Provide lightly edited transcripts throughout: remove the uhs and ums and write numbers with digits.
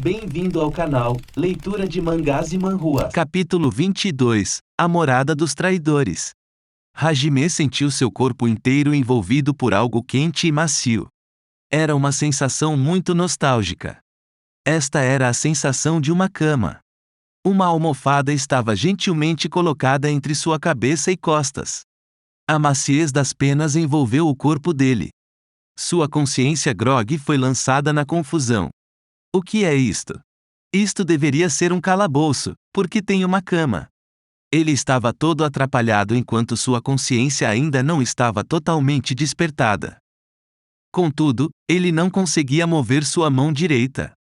Bem-vindo ao canal Leitura de Mangás e Manhwas. Capítulo 22 – A Morada dos Traidores. Hajime sentiu seu corpo inteiro envolvido por algo quente e macio. Era uma sensação muito nostálgica. Esta era a sensação de uma cama. Uma almofada estava gentilmente colocada entre sua cabeça e costas. A maciez das penas envolveu o corpo dele. Sua consciência grogue foi lançada na confusão. O que é isto? Isto deveria ser um calabouço, porque tem uma cama. Ele estava todo atrapalhado enquanto sua consciência ainda não estava totalmente despertada. Contudo, ele não conseguia mover sua mão direita.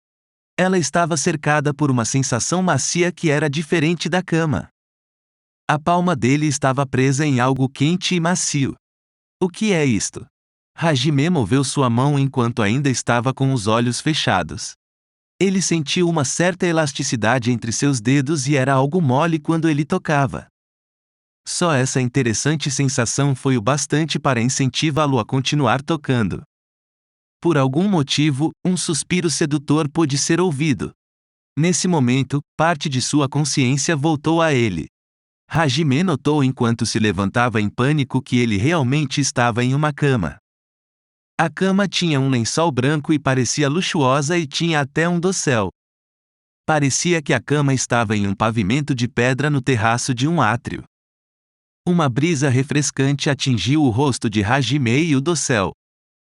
Ela estava cercada por uma sensação macia que era diferente da cama. A palma dele estava presa em algo quente e macio. O que é isto? Hajime moveu sua mão enquanto ainda estava com os olhos fechados. Ele sentiu uma certa elasticidade entre seus dedos e era algo mole quando ele tocava. Só essa interessante sensação foi o bastante para incentivá-lo a continuar tocando. Por algum motivo, um suspiro sedutor pôde ser ouvido. Nesse momento, parte de sua consciência voltou a ele. Hajime notou enquanto se levantava em pânico que ele realmente estava em uma cama. A cama tinha um lençol branco e parecia luxuosa e tinha até um dossel. Parecia que a cama estava em um pavimento de pedra no terraço de um átrio. Uma brisa refrescante atingiu o rosto de Hajime e o dossel.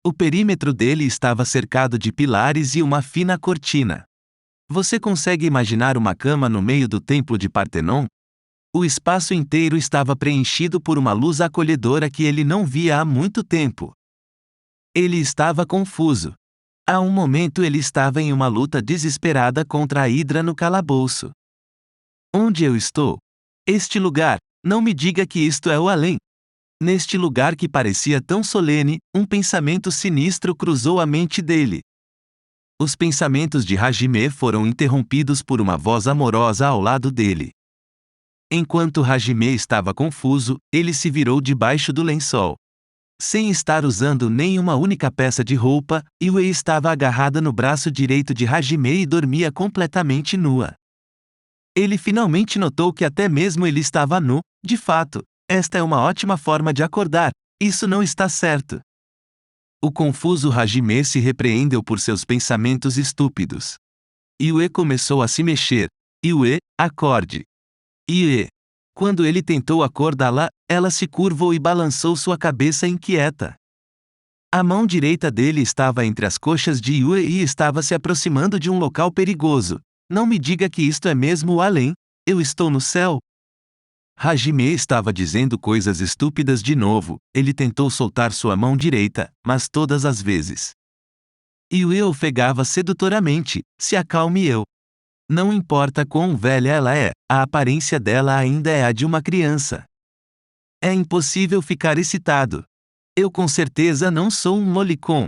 O perímetro dele estava cercado de pilares e uma fina cortina. Você consegue imaginar uma cama no meio do templo de Partenon? O espaço inteiro estava preenchido por uma luz acolhedora que ele não via há muito tempo. Ele estava confuso. Há um momento ele estava em uma luta desesperada contra a Hidra no calabouço. Onde eu estou? Este lugar, não me diga que isto é o além. Neste lugar que parecia tão solene, um pensamento sinistro cruzou a mente dele. Os pensamentos de Hajime foram interrompidos por uma voz amorosa ao lado dele. Enquanto Hajime estava confuso, ele se virou debaixo do lençol. Sem estar usando nenhuma única peça de roupa, Yue estava agarrada no braço direito de Hajime e dormia completamente nua. Ele finalmente notou que até mesmo ele estava nu. De fato, esta é uma ótima forma de acordar. Isso não está certo. O confuso Hajime se repreendeu por seus pensamentos estúpidos. Yue começou a se mexer. Yue, acorde. Yue. Quando ele tentou acordá-la, ela se curvou e balançou sua cabeça inquieta. A mão direita dele estava entre as coxas de Yue e estava se aproximando de um local perigoso. Não me diga que isto é mesmo o além. Eu estou no céu. Hajime estava dizendo coisas estúpidas de novo. Ele tentou soltar sua mão direita, mas todas as vezes. Yue ofegava sedutoramente. Se acalme eu. Não importa quão velha ela é, a aparência dela ainda é a de uma criança. É impossível ficar excitado. Eu com certeza não sou um lolicon.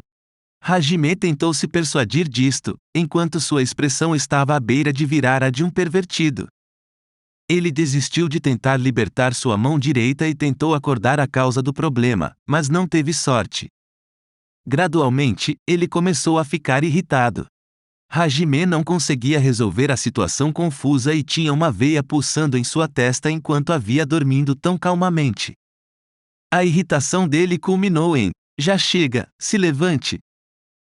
Hajime tentou se persuadir disto, enquanto sua expressão estava à beira de virar a de um pervertido. Ele desistiu de tentar libertar sua mão direita e tentou acordar a causa do problema, mas não teve sorte. Gradualmente, ele começou a ficar irritado. Hajime não conseguia resolver a situação confusa e tinha uma veia pulsando em sua testa enquanto havia dormindo tão calmamente. A irritação dele culminou em: já chega, se levante.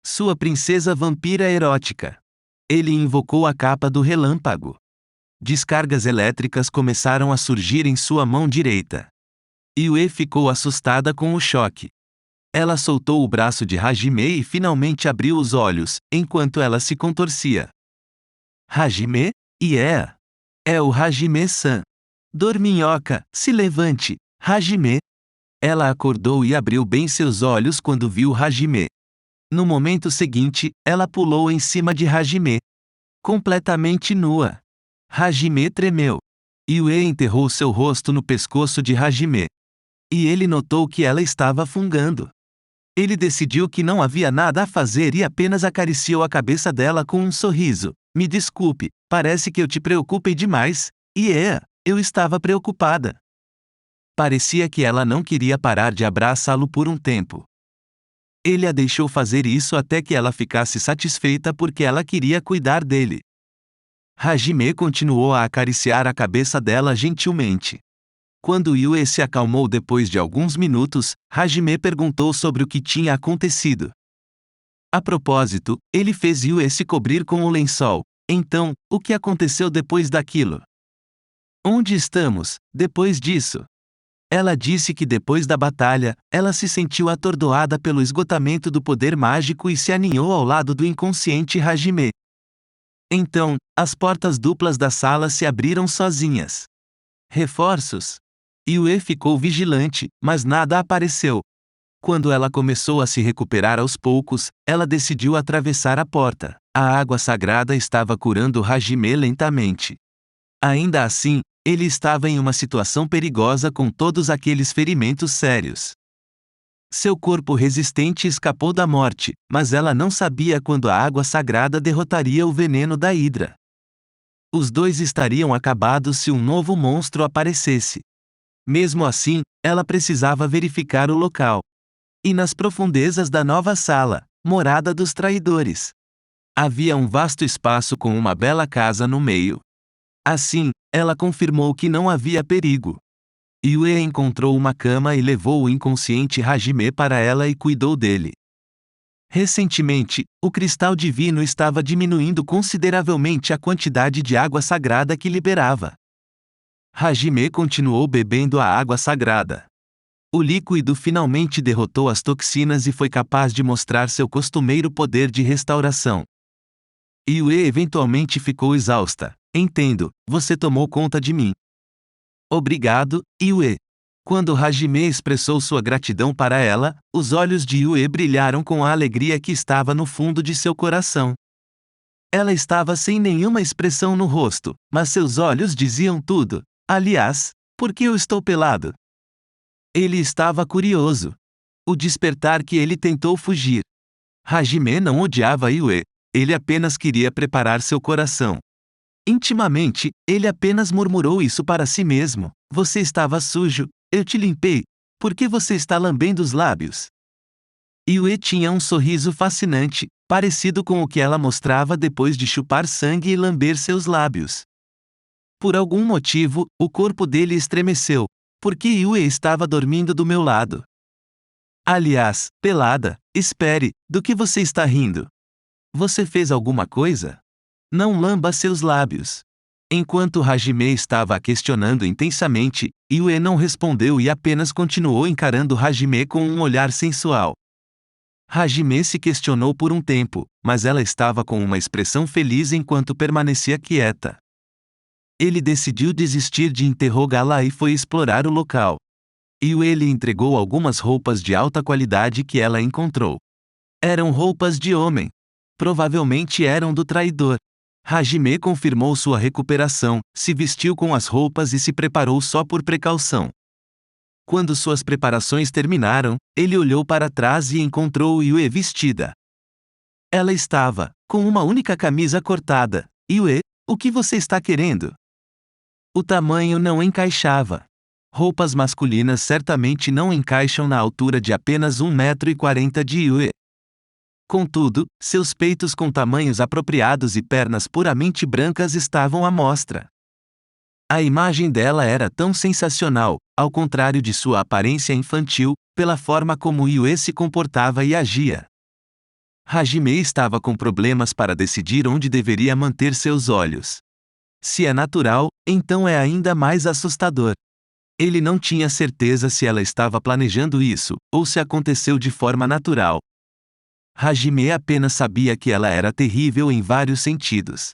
Sua princesa vampira erótica. Ele invocou a capa do relâmpago. Descargas elétricas começaram a surgir em sua mão direita. Yue ficou assustada com o choque. Ela soltou o braço de Hajime e finalmente abriu os olhos, enquanto ela se contorcia. Hajime? É o Hajime-san. Dorminhoca, se levante, Hajime. Ela acordou e abriu bem seus olhos quando viu Hajime. No momento seguinte, ela pulou em cima de Hajime. Completamente nua. Hajime tremeu. Yue enterrou seu rosto no pescoço de Hajime. E ele notou que ela estava fungando. Ele decidiu que não havia nada a fazer e apenas acariciou a cabeça dela com um sorriso. Me desculpe, parece que eu te preocupei demais. Eu estava preocupada. Parecia que ela não queria parar de abraçá-lo por um tempo. Ele a deixou fazer isso até que ela ficasse satisfeita porque ela queria cuidar dele. Hajime continuou a acariciar a cabeça dela gentilmente. Quando Yue se acalmou depois de alguns minutos, Hajime perguntou sobre o que tinha acontecido. A propósito, ele fez Yue se cobrir com o lençol. Então, o que aconteceu depois daquilo? Onde estamos, depois disso? Ela disse que depois da batalha, ela se sentiu atordoada pelo esgotamento do poder mágico e se aninhou ao lado do inconsciente Hajime. Então, as portas duplas da sala se abriram sozinhas. Reforços? Yue ficou vigilante, mas nada apareceu. Quando ela começou a se recuperar aos poucos, ela decidiu atravessar a porta. A água sagrada estava curando Hajime lentamente. Ainda assim, ele estava em uma situação perigosa com todos aqueles ferimentos sérios. Seu corpo resistente escapou da morte, mas ela não sabia quando a água sagrada derrotaria o veneno da Hidra. Os dois estariam acabados se um novo monstro aparecesse. Mesmo assim, ela precisava verificar o local. E nas profundezas da nova sala, morada dos traidores, havia um vasto espaço com uma bela casa no meio. Assim, ela confirmou que não havia perigo. Yue encontrou uma cama e levou o inconsciente Hajime para ela e cuidou dele. Recentemente, o cristal divino estava diminuindo consideravelmente a quantidade de água sagrada que liberava. Hajime continuou bebendo a água sagrada. O líquido finalmente derrotou as toxinas e foi capaz de mostrar seu costumeiro poder de restauração. Yue eventualmente ficou exausta. Entendo, você tomou conta de mim. Obrigado, Yue. Quando Hajime expressou sua gratidão para ela, os olhos de Yue brilharam com a alegria que estava no fundo de seu coração. Ela estava sem nenhuma expressão no rosto, mas seus olhos diziam tudo. Aliás, por que eu estou pelado? Ele estava curioso. O despertar que ele tentou fugir. Hajime não odiava Yue, ele apenas queria preparar seu coração. Intimamente, ele apenas murmurou isso para si mesmo. Você estava sujo, eu te limpei. Por que você está lambendo os lábios? Yue tinha um sorriso fascinante, parecido com o que ela mostrava depois de chupar sangue e lamber seus lábios. Por algum motivo, o corpo dele estremeceu, porque Yue estava dormindo do meu lado. Aliás, pelada, espere, do que você está rindo? Você fez alguma coisa? Não lamba seus lábios. Enquanto Hajime estava a questionando intensamente, Yue não respondeu e apenas continuou encarando Hajime com um olhar sensual. Hajime se questionou por um tempo, mas ela estava com uma expressão feliz enquanto permanecia quieta. Ele decidiu desistir de interrogá-la e foi explorar o local. Yue lhe entregou algumas roupas de alta qualidade que ela encontrou. Eram roupas de homem. Provavelmente eram do traidor. Hajime confirmou sua recuperação, se vestiu com as roupas e se preparou só por precaução. Quando suas preparações terminaram, ele olhou para trás e encontrou Yue vestida. Ela estava com uma única camisa cortada. Yue, o que você está querendo? O tamanho não encaixava. Roupas masculinas certamente não encaixam na altura de apenas 1,40 m de Yue. Contudo, seus peitos com tamanhos apropriados e pernas puramente brancas estavam à mostra. A imagem dela era tão sensacional, ao contrário de sua aparência infantil, pela forma como Yue se comportava e agia. Hajime estava com problemas para decidir onde deveria manter seus olhos. Se é natural, então é ainda mais assustador. Ele não tinha certeza se ela estava planejando isso, ou se aconteceu de forma natural. Hajime apenas sabia que ela era terrível em vários sentidos.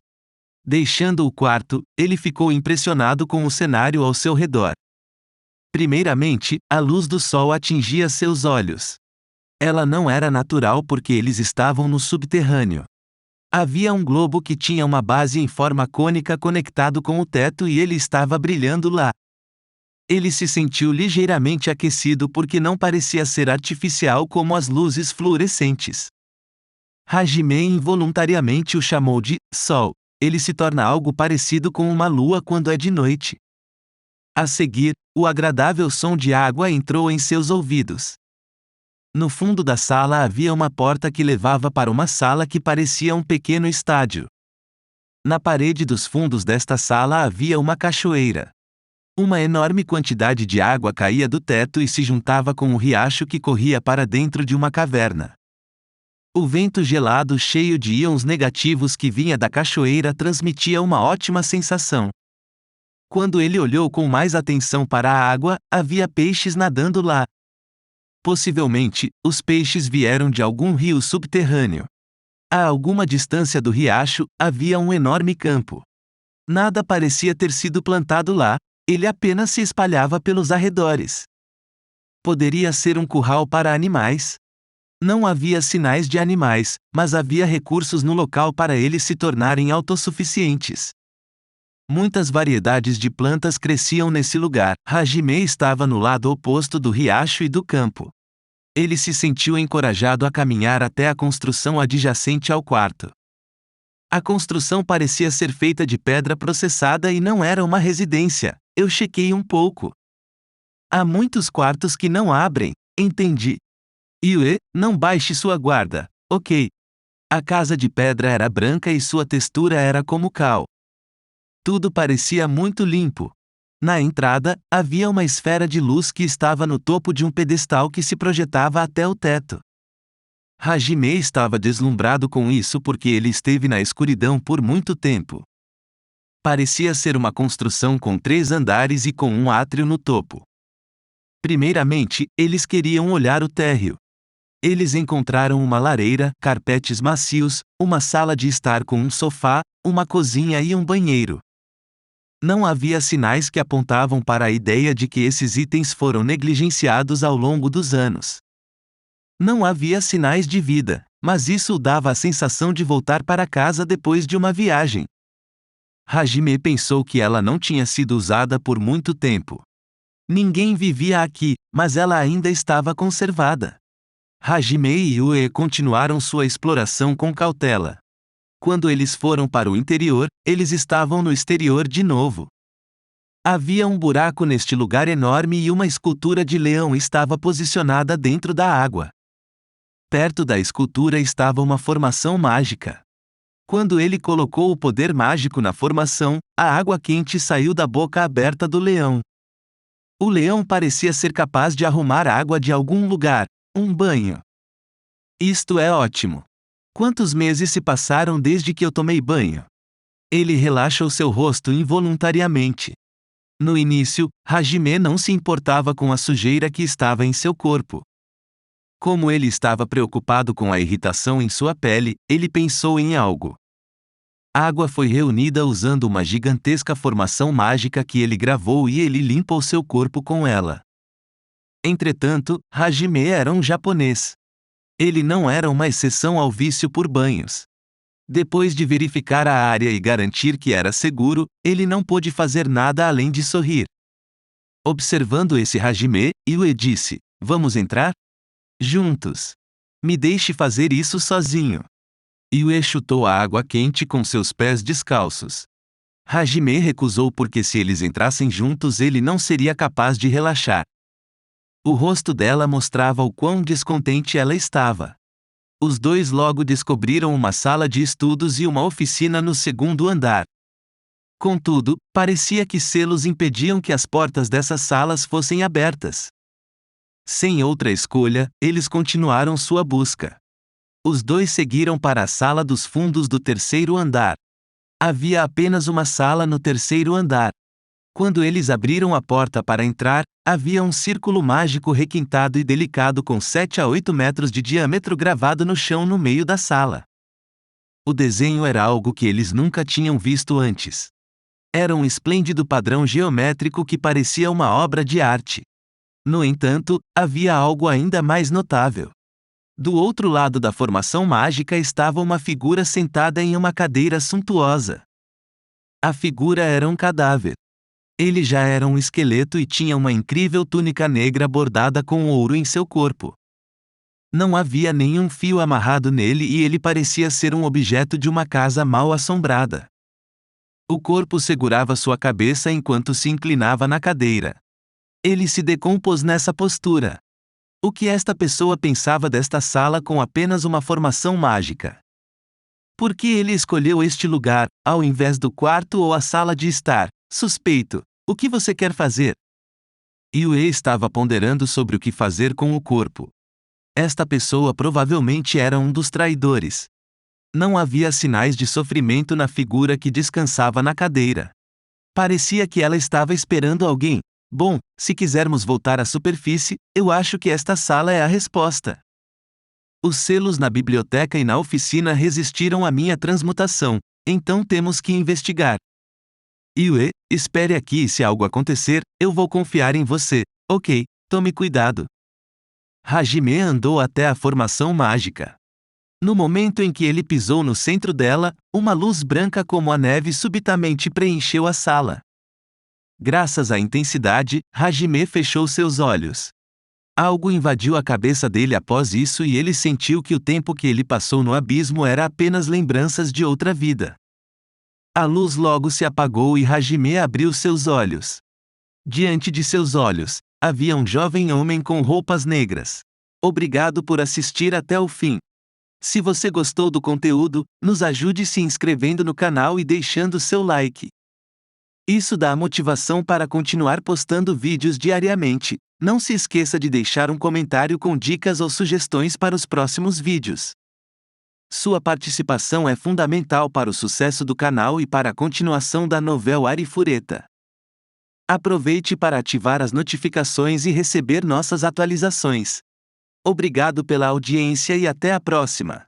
Deixando o quarto, ele ficou impressionado com o cenário ao seu redor. Primeiramente, a luz do sol atingia seus olhos. Ela não era natural porque eles estavam no subterrâneo. Havia um globo que tinha uma base em forma cônica conectado com o teto e ele estava brilhando lá. Ele se sentiu ligeiramente aquecido porque não parecia ser artificial como as luzes fluorescentes. Hajime involuntariamente o chamou de sol. Ele se torna algo parecido com uma lua quando é de noite. A seguir, o agradável som de água entrou em seus ouvidos. No fundo da sala havia uma porta que levava para uma sala que parecia um pequeno estádio. Na parede dos fundos desta sala havia uma cachoeira. Uma enorme quantidade de água caía do teto e se juntava com o riacho que corria para dentro de uma caverna. O vento gelado cheio de íons negativos que vinha da cachoeira transmitia uma ótima sensação. Quando ele olhou com mais atenção para a água, havia peixes nadando lá. Possivelmente, os peixes vieram de algum rio subterrâneo. A alguma distância do riacho, havia um enorme campo. Nada parecia ter sido plantado lá, ele apenas se espalhava pelos arredores. Poderia ser um curral para animais? Não havia sinais de animais, mas havia recursos no local para eles se tornarem autossuficientes. Muitas variedades de plantas cresciam nesse lugar. Hajime estava no lado oposto do riacho e do campo. Ele se sentiu encorajado a caminhar até a construção adjacente ao quarto. A construção parecia ser feita de pedra processada e não era uma residência. Eu chequei um pouco. Há muitos quartos que não abrem, entendi. Yue, não baixe sua guarda, ok. A casa de pedra era branca e sua textura era como cal. Tudo parecia muito limpo. Na entrada, havia uma esfera de luz que estava no topo de um pedestal que se projetava até o teto. Hajime estava deslumbrado com isso porque ele esteve na escuridão por muito tempo. Parecia ser uma construção com 3 andares e com um átrio no topo. Primeiramente, eles queriam olhar o térreo. Eles encontraram uma lareira, carpetes macios, uma sala de estar com um sofá, uma cozinha e um banheiro. Não havia sinais que apontavam para a ideia de que esses itens foram negligenciados ao longo dos anos. Não havia sinais de vida, mas isso o dava a sensação de voltar para casa depois de uma viagem. Hajime pensou que ela não tinha sido usada por muito tempo. Ninguém vivia aqui, mas ela ainda estava conservada. Hajime e Yue continuaram sua exploração com cautela. Quando eles foram para o interior, eles estavam no exterior de novo. Havia um buraco neste lugar enorme e uma escultura de leão estava posicionada dentro da água. Perto da escultura estava uma formação mágica. Quando ele colocou o poder mágico na formação, a água quente saiu da boca aberta do leão. O leão parecia ser capaz de arrumar água de algum lugar, um banho. Isto é ótimo. Quantos meses se passaram desde que eu tomei banho? Ele relaxa o seu rosto involuntariamente. No início, Hajime não se importava com a sujeira que estava em seu corpo. Como ele estava preocupado com a irritação em sua pele, ele pensou em algo. A água foi reunida usando uma gigantesca formação mágica que ele gravou e ele limpa o seu corpo com ela. Entretanto, Hajime era um japonês. Ele não era uma exceção ao vício por banhos. Depois de verificar a área e garantir que era seguro, ele não pôde fazer nada além de sorrir. Observando esse Hajime, Yue disse: "Vamos entrar? Juntos. Me deixe fazer isso sozinho." Yue chutou a água quente com seus pés descalços. Hajime recusou porque se eles entrassem juntos ele não seria capaz de relaxar. O rosto dela mostrava o quão descontente ela estava. Os dois logo descobriram uma sala de estudos e uma oficina no segundo andar. Contudo, parecia que selos impediam que as portas dessas salas fossem abertas. Sem outra escolha, eles continuaram sua busca. Os dois seguiram para a sala dos fundos do terceiro andar. Havia apenas uma sala no terceiro andar. Quando eles abriram a porta para entrar, havia um círculo mágico requintado e delicado com 7 a 8 metros de diâmetro gravado no chão no meio da sala. O desenho era algo que eles nunca tinham visto antes. Era um esplêndido padrão geométrico que parecia uma obra de arte. No entanto, havia algo ainda mais notável. Do outro lado da formação mágica estava uma figura sentada em uma cadeira suntuosa. A figura era um cadáver. Ele já era um esqueleto e tinha uma incrível túnica negra bordada com ouro em seu corpo. Não havia nenhum fio amarrado nele e ele parecia ser um objeto de uma casa mal assombrada. O corpo segurava sua cabeça enquanto se inclinava na cadeira. Ele se decompôs nessa postura. O que esta pessoa pensava desta sala com apenas uma formação mágica? Por que ele escolheu este lugar, ao invés do quarto ou a sala de estar? Suspeito. O que você quer fazer? Yue estava ponderando sobre o que fazer com o corpo. Esta pessoa provavelmente era um dos traidores. Não havia sinais de sofrimento na figura que descansava na cadeira. Parecia que ela estava esperando alguém. Bom, se quisermos voltar à superfície, eu acho que esta sala é a resposta. Os selos na biblioteca e na oficina resistiram à minha transmutação, então temos que investigar. Yue, espere aqui e se algo acontecer, eu vou confiar em você, ok? Tome cuidado. Hajime andou até a formação mágica. No momento em que ele pisou no centro dela, uma luz branca como a neve subitamente preencheu a sala. Graças à intensidade, Hajime fechou seus olhos. Algo invadiu a cabeça dele após isso e ele sentiu que o tempo que ele passou no abismo era apenas lembranças de outra vida. A luz logo se apagou e Hajime abriu seus olhos. Diante de seus olhos, havia um jovem homem com roupas negras. Obrigado por assistir até o fim. Se você gostou do conteúdo, nos ajude se inscrevendo no canal e deixando seu like. Isso dá motivação para continuar postando vídeos diariamente. Não se esqueça de deixar um comentário com dicas ou sugestões para os próximos vídeos. Sua participação é fundamental para o sucesso do canal e para a continuação da novela Arifureta. Aproveite para ativar as notificações e receber nossas atualizações. Obrigado pela audiência e até a próxima!